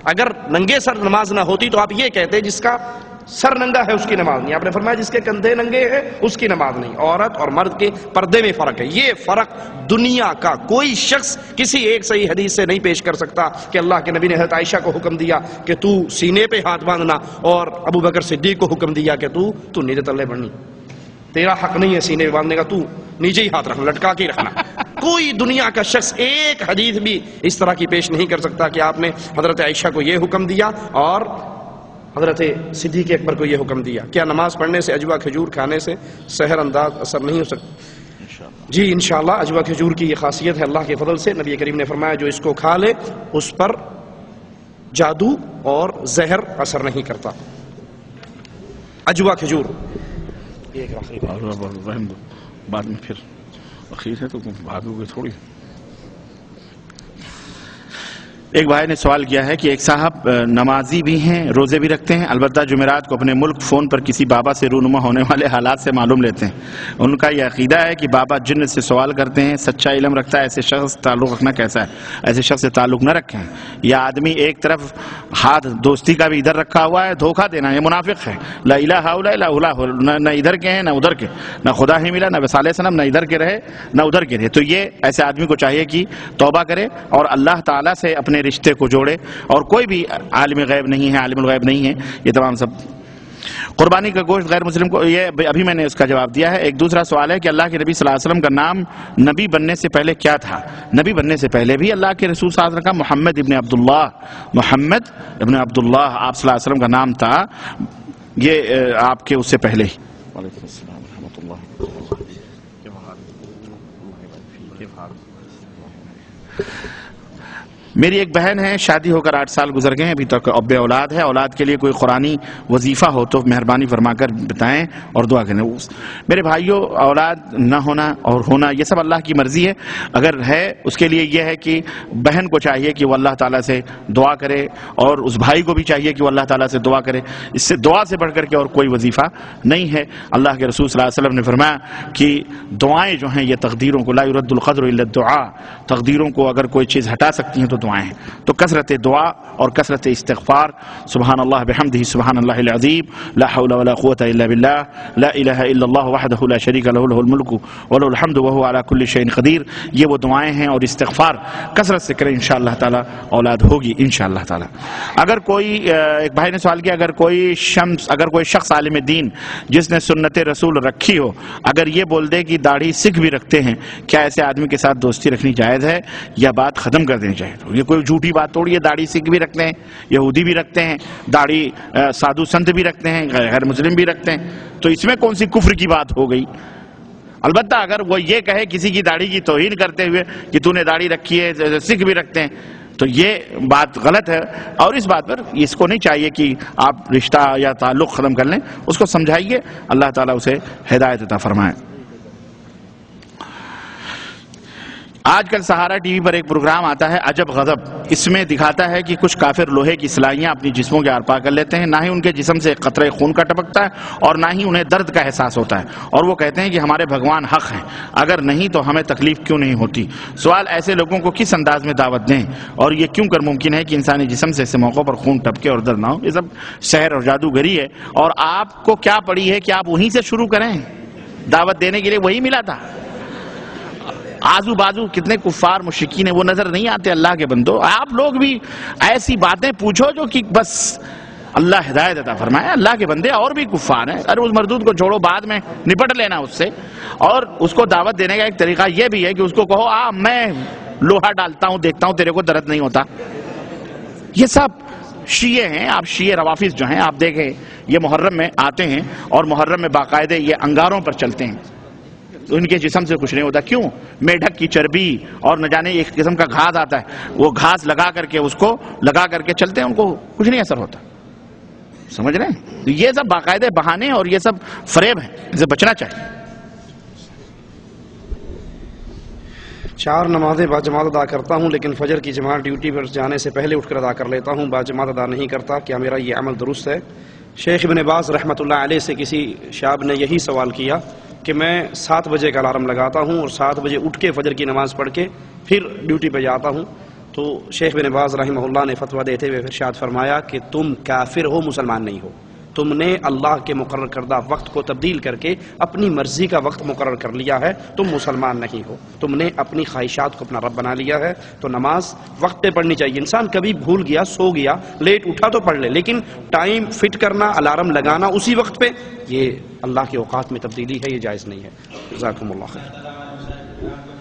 اگر ننگے سر نماز نہ ہوتی تو آپ یہ کہتے جس کا سر ننگا ہے اس کی نماز نہیں. آپ نے فرمایا جس کے کندھے ننگے ہیں اس کی نماز نہیں. عورت اور مرد کے پردے میں فرق ہے. یہ فرق دنیا کا کوئی شخص کسی ایک صحیح حدیث سے نہیں پیش کر سکتا کہ اللہ کے نبی نے حضرت عائشہ کو حکم دیا کہ تو سینے پہ ہاتھ باندھنا اور ابو بکر صدیق کو حکم دیا کہ تو نیچے تلے بڑھنی, تیرا حق نہیں ہے سینے پہ باندھنے کا, تو نیچے ہی ہاتھ رکھنا, لٹکا کے رکھنا. کوئی دنیا کا شخص ایک حدیث بھی اس طرح کی پیش نہیں کر سکتا کہ آپ نے حضرت عائشہ کو یہ حکم دیا اور حضرت صدیق اکبر کو یہ حکم دیا. کیا نماز پڑھنے سے اجوا کھجور کھانے سے سحر انداز اثر نہیں ہو سکتا؟ جی انشاءاللہ اجوا کھجور کی یہ خاصیت ہے اللہ کے فضل سے. نبی کریم نے فرمایا جو اس کو کھا لے اس پر جادو اور زہر اثر نہیں کرتا. اجوا کھجور بعد میں پھر اخیر ہے تو بھاگو گے تھوڑی. ایک بھائی نے سوال کیا ہے کہ ایک صاحب نمازی بھی ہیں, روزے بھی رکھتے ہیں, البتہ جمعرات کو اپنے ملک فون پر کسی بابا سے رونما ہونے والے حالات سے معلوم لیتے ہیں. ان کا یہ عقیدہ ہے کہ بابا جن سے سوال کرتے ہیں, سچا علم رکھتا ہے, ایسے شخص تعلق رکھنا کیسا ہے؟ ایسے شخص سے تعلق نہ رکھیں. یا آدمی ایک طرف ہاتھ دوستی کا بھی ادھر رکھا ہوا ہے, دھوکہ دینا, یہ منافق ہے. لا الہ الا اللہ, نہ ادھر کے ہیں نہ ادھر کے, نہ خدا ہی ملا نہ وصالِ صنم, نہ ادھر کے رہے نہ ادھر کے رہے. تو یہ ایسے آدمی کو چاہیے کہ توبہ کرے اور اللہ تعالیٰ سے اپنے رشتے کو جوڑے. اور کوئی بھی عالم غیب نہیں ہے, عالم الغیب نہیں ہے. یہ تمام سب قربانی کا گوشت غیر مسلم کو, یہ ابھی میں نے اس کا جواب دیا ہے. ایک دوسرا سوال ہے کہ اللہ کے نبی صلی اللہ علیہ وسلم کا نام نبی بننے سے پہلے کیا تھا؟ نبی بننے سے پہلے بھی اللہ کے رسول صلی اللہ علیہ وسلم کا محمد ابن عبداللہ, محمد ابن عبداللہ آپ صلی اللہ علیہ وسلم کا نام تھا. یہ آپ کے اس سے پہلے ہی. وعلیکم السلام ورحمۃ اللہ. میری ایک بہن ہے, شادی ہو کر 8 سال گزر گئے ہیں, ابھی تک بے اولاد ہے. اولاد کے لیے کوئی قرآنی وظیفہ ہو تو مہربانی فرما کر بتائیں اور دعا کریں. میرے بھائیوں, اولاد نہ ہونا اور ہونا یہ سب اللہ کی مرضی ہے. اگر ہے اس کے لیے یہ ہے کہ بہن کو چاہیے کہ وہ اللہ تعالیٰ سے دعا کرے اور اس بھائی کو بھی چاہیے کہ وہ اللہ تعالیٰ سے دعا کرے. اس سے دعا سے بڑھ کر کے اور کوئی وظیفہ نہیں ہے. اللہ کے رسول صلی اللہ علیہ وسلم نے فرمایا کہ دعائیں جو ہیں یہ تقدیروں کو, لا يرد القدر الا الدعاء, تقدیروں کو اگر کوئی چیز ہٹا سکتی ہیں تو دعائیں ہیں. تو کثرت دعا اور کثرت استغفار, سبحان اللہ بحمدہ, سبحان اللہ العظیم, لا حول ولا قوة الا باللہ, لا الہ الا اللہ وحدہ لا شریک لہ, لہ الملک ولہ الحمد وہو علی کل شیء قدیر. یہ وہ دعائیں ہیں اور استغفار کثرت سے کریں, انشاءاللہ تعالی اولاد ہوگی انشاءاللہ تعالی. اگر کوئی, ایک بھائی نے سوال کیا, اگر کوئی شخص عالم دین جس نے سنت رسول رکھی ہو, اگر یہ بول دے کہ داڑھی سکھ بھی رکھتے ہیں, کیا ایسے آدمی کے ساتھ دوستی رکھنی جائز ہے یا بات ختم کر دینی چاہیے؟ یہ کوئی جھوٹی بات توڑی ہے. داڑھی سکھ بھی رکھتے ہیں, یہودی بھی رکھتے ہیں, داڑھی سادھو سنت بھی رکھتے ہیں, غیر مسلم بھی رکھتے ہیں, تو اس میں کون سی کفر کی بات ہو گئی؟ البتہ اگر وہ یہ کہے کسی کی داڑھی کی توہین کرتے ہوئے کہ تو نے داڑھی رکھی ہے, سکھ بھی رکھتے ہیں, تو یہ بات غلط ہے. اور اس بات پر اس کو نہیں چاہیے کہ آپ رشتہ یا تعلق ختم کر لیں, اس کو سمجھائیے, اللہ تعالیٰ اسے ہدایت عطا فرمائے. آج کل سہارا ٹی وی پر ایک پروگرام آتا ہے عجب غضب. اس میں دکھاتا ہے کہ کچھ کافر لوہے کی سلائیاں اپنی جسموں کے آر پار کر لیتے ہیں, نہ ہی ان کے جسم سے قطرے خون کا ٹپکتا ہے اور نہ ہی انہیں درد کا احساس ہوتا ہے, اور وہ کہتے ہیں کہ ہمارے بھگوان حق ہیں, اگر نہیں تو ہمیں تکلیف کیوں نہیں ہوتی. سوال, ایسے لوگوں کو کس انداز میں دعوت دیں اور یہ کیوں کر ممکن ہے کہ انسانی جسم سے ایسے موقعوں پر خون ٹپکے اور درد نہ ہو؟ یہ سب سحر اور جادوگری ہے, اور آپ کو کیا پڑی ہے کہ آپ وہیں سے شروع کریں؟ دعوت دینے کے لیے وہی ملا تھا. آزو بازو کتنے کفار مشرکین ہیں, وہ نظر نہیں آتے اللہ کے بندو. آپ لوگ بھی ایسی باتیں پوچھو جو کہ بس اللہ ہدایت عطا فرمائے. اللہ کے بندے اور بھی کفار ہیں, ارے اس مردود کو چھوڑو, بعد میں نپٹ لینا اس سے. اور اس کو دعوت دینے کا ایک طریقہ یہ بھی ہے کہ اس کو کہو میں لوہا ڈالتا ہوں, دیکھتا ہوں تیرے کو درد نہیں ہوتا. یہ سب شیعہ ہیں. آپ شیعہ روافظ جو ہیں آپ دیکھیں, یہ محرم میں آتے ہیں اور محرم میں باقاعدے یہ انگاروں پر چلتے ہیں, ان کے جسم سے کچھ نہیں ہوتا. کیوں؟ میڈک کی چربی اور نہ جانے ایک قسم کا گھاس آتا ہے, وہ گھاس لگا کر کے اس کو لگا کر کے چلتے ہیں, ان کو کچھ نہیں اثر ہوتا. سمجھ رہے ہیں؟ یہ سب باقاعدے بہانے اور یہ سب فریب ہیں, ان سے بچنا چاہیے. 4 نمازیں باجماعت ادا کرتا ہوں, لیکن فجر کی جماعت ڈیوٹی پر جانے سے پہلے اٹھ کر ادا کر لیتا ہوں, باجماعت ادا نہیں کرتا, کیا میرا یہ عمل درست ہے؟ شیخ ابن باز رحمۃ اللہ علیہ سے کسی شاب نے یہی سوال کیا کہ میں 7 بجے کا الارم لگاتا ہوں اور 7 بجے اٹھ کے فجر کی نماز پڑھ کے پھر ڈیوٹی پہ جاتا ہوں, تو شیخ بن باز رحمہ اللہ نے فتویٰ دیتے ہوئے ارشاد فرمایا کہ تم کافر ہو، مسلمان نہیں ہو. تم نے اللہ کے مقرر کردہ وقت کو تبدیل کر کے اپنی مرضی کا وقت مقرر کر لیا ہے، تم مسلمان نہیں ہو. تم نے اپنی خواہشات کو اپنا رب بنا لیا ہے. تو نماز وقت پہ پڑھنی چاہیے. انسان کبھی بھول گیا، سو گیا، لیٹ اٹھا تو پڑھ لے، لیکن ٹائم فٹ کرنا، الارم لگانا اسی وقت پہ، یہ اللہ کے اوقات میں تبدیلی ہے، یہ جائز نہیں ہے. جزاکم اللہ خیر.